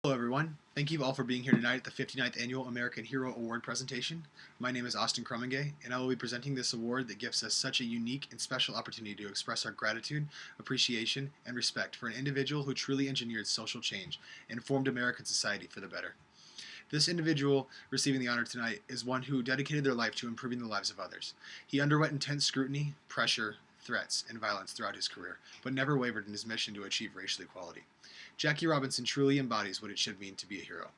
Hello everyone, thank you all for being here tonight at the 59th Annual American Hero Award presentation. My name is Kromminga, and I will be presenting this award that gives us such a unique and special opportunity to express our gratitude, appreciation, and respect for an individual who truly engineered social change and formed American society for the better. This individual receiving the honor tonight is one who dedicated their life to improving the lives of others. He underwent intense scrutiny, pressure, threats, and violence throughout his career, but never wavered in his mission to achieve racial equality. Jackie Robinson truly embodies what it should mean to be a hero.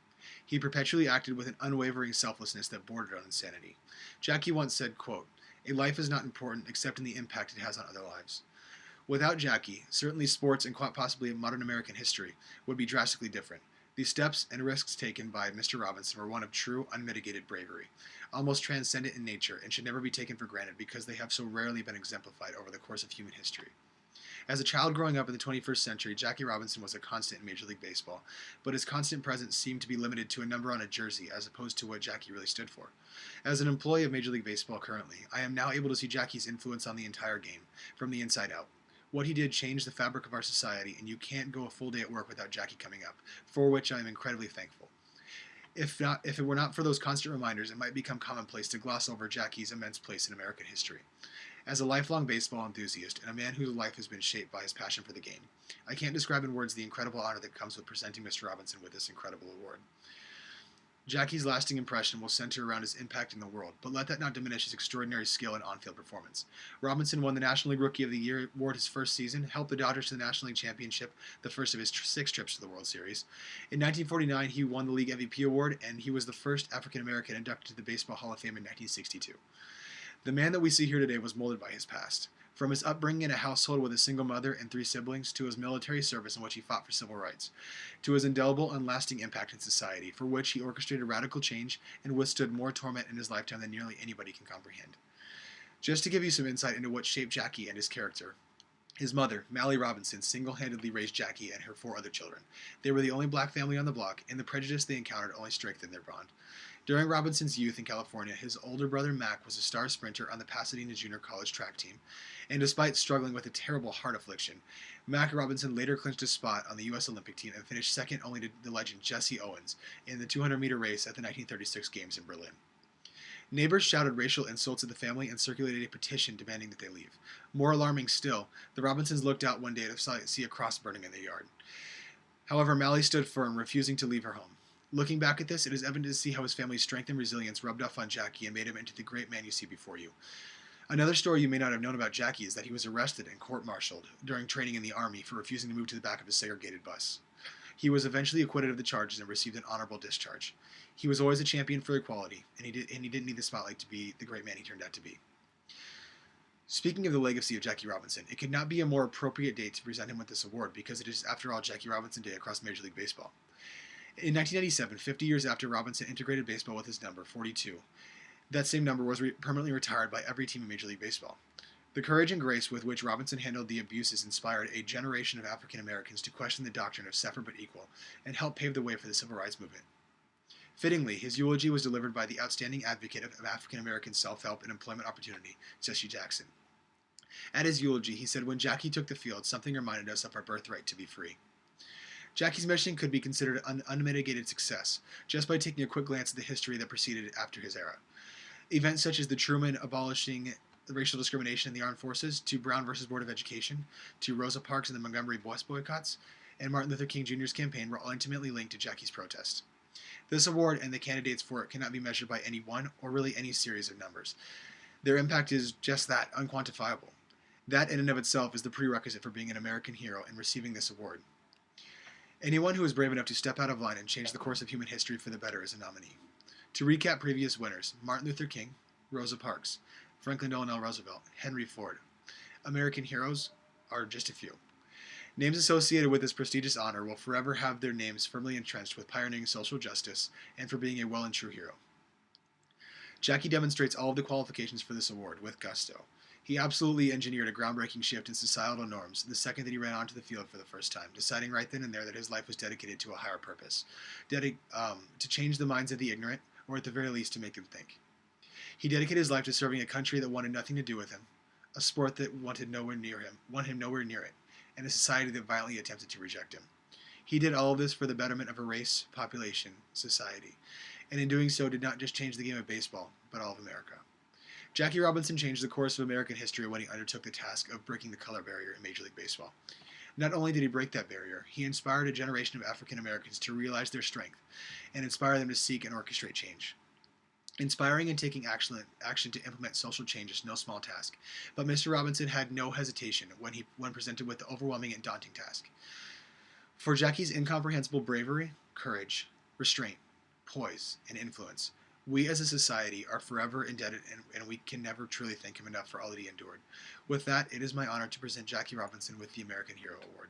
He perpetually acted with an unwavering selflessness that bordered on insanity. Jackie once said, quote, "A life is not important except in the impact it has on other lives." Without Jackie, certainly sports and quite possibly modern American history would be drastically different. The steps and risks taken by Mr. Robinson were one of true, unmitigated bravery, almost transcendent in nature, and should never be taken for granted because they have so rarely been exemplified over the course of human history. As a child growing up in the 21st century, Jackie Robinson was a constant in Major League Baseball, but his constant presence seemed to be limited to a number on a jersey as opposed to what Jackie really stood for. As an employee of Major League Baseball currently, I am now able to see Jackie's influence on the entire game, from the inside out. What he did changed the fabric of our society, and you can't go a full day at work without Jackie coming up, for which I am incredibly thankful. If it were not for those constant reminders, it might become commonplace to gloss over Jackie's immense place in American history. As a lifelong baseball enthusiast and a man whose life has been shaped by his passion for the game, I can't describe in words the incredible honor that comes with presenting Mr. Robinson with this incredible award. Jackie's lasting impression will center around his impact in the world, but let that not diminish his extraordinary skill and on-field performance. Robinson won the National League Rookie of the Year award his first season, helped the Dodgers to the National League Championship, the first of his 6 trips to the World Series. In 1949, he won the League MVP award, and he was the first African-American inducted to the Baseball Hall of Fame in 1962. The man that we see here today was molded by his past. From his upbringing in a household with a single mother and 3 siblings, to his military service in which he fought for civil rights, to his indelible and lasting impact in society, for which he orchestrated radical change and withstood more torment in his lifetime than nearly anybody can comprehend. Just to give you some insight into what shaped Jackie and his character, his mother, Mallie Robinson, single-handedly raised Jackie and her 4 other children. They were the only black family on the block, and the prejudice they encountered only strengthened their bond. During Robinson's youth in California, his older brother Mac was a star sprinter on the Pasadena Junior College track team, and despite struggling with a terrible heart affliction, Mac Robinson later clinched a spot on the U.S. Olympic team and finished second only to the legend Jesse Owens in the 200-meter race at the 1936 Games in Berlin. Neighbors shouted racial insults at the family and circulated a petition demanding that they leave. More alarming still, the Robinsons looked out one day to see a cross burning in their yard. However, Mallie stood firm, refusing to leave her home. Looking back at this, it is evident to see how his family's strength and resilience rubbed off on Jackie and made him into the great man you see before you. Another story you may not have known about Jackie is that he was arrested and court-martialed during training in the Army for refusing to move to the back of a segregated bus. He was eventually acquitted of the charges and received an honorable discharge. He was always a champion for equality, and he didn't need the spotlight to be the great man he turned out to be. Speaking of the legacy of Jackie Robinson, it could not be a more appropriate date to present him with this award because it is, after all, Jackie Robinson Day across Major League Baseball. In 1997, 50 years after Robinson integrated baseball with his number, 42, that same number was permanently retired by every team in Major League Baseball. The courage and grace with which Robinson handled the abuses inspired a generation of African Americans to question the doctrine of separate but equal and helped pave the way for the civil rights movement. Fittingly, his eulogy was delivered by the outstanding advocate of African American self-help and employment opportunity, Jesse Jackson. At his eulogy, he said, "When Jackie took the field, something reminded us of our birthright to be free." Jackie's mission could be considered an unmitigated success, just by taking a quick glance at the history that preceded after his era. Events such as the Truman abolishing racial discrimination in the armed forces, to Brown versus Board of Education, to Rosa Parks and the Montgomery bus boycotts, and Martin Luther King Jr.'s campaign were all intimately linked to Jackie's protest. This award and the candidates for it cannot be measured by any one or really any series of numbers. Their impact is just that, unquantifiable. That in and of itself is the prerequisite for being an American hero and receiving this award. Anyone who is brave enough to step out of line and change the course of human history for the better is a nominee. To recap previous winners: Martin Luther King, Rosa Parks, Franklin Delano Roosevelt, Henry Ford. American heroes are just a few. Names associated with this prestigious honor will forever have their names firmly entrenched with pioneering social justice and for being a well and true hero. Jackie demonstrates all of the qualifications for this award with gusto. He absolutely engineered a groundbreaking shift in societal norms the second that he ran onto the field for the first time, deciding right then and there that his life was dedicated to a higher purpose, to change the minds of the ignorant, or at the very least to make them think. He dedicated his life to serving a country that wanted nothing to do with him, a sport that wanted him nowhere near it, and a society that violently attempted to reject him. He did all of this for the betterment of a race, population, society, and in doing so did not just change the game of baseball, but all of America. Jackie Robinson changed the course of American history when he undertook the task of breaking the color barrier in Major League Baseball. Not only did he break that barrier, he inspired a generation of African Americans to realize their strength and inspire them to seek and orchestrate change. Inspiring and taking action to implement social change is no small task, but Mr. Robinson had no hesitation when presented with the overwhelming and daunting task. For Jackie's incomprehensible bravery, courage, restraint, poise, and influence, we as a society are forever indebted, and we can never truly thank him enough for all that he endured. With that, it is my honor to present Jackie Robinson with the American Hero Award.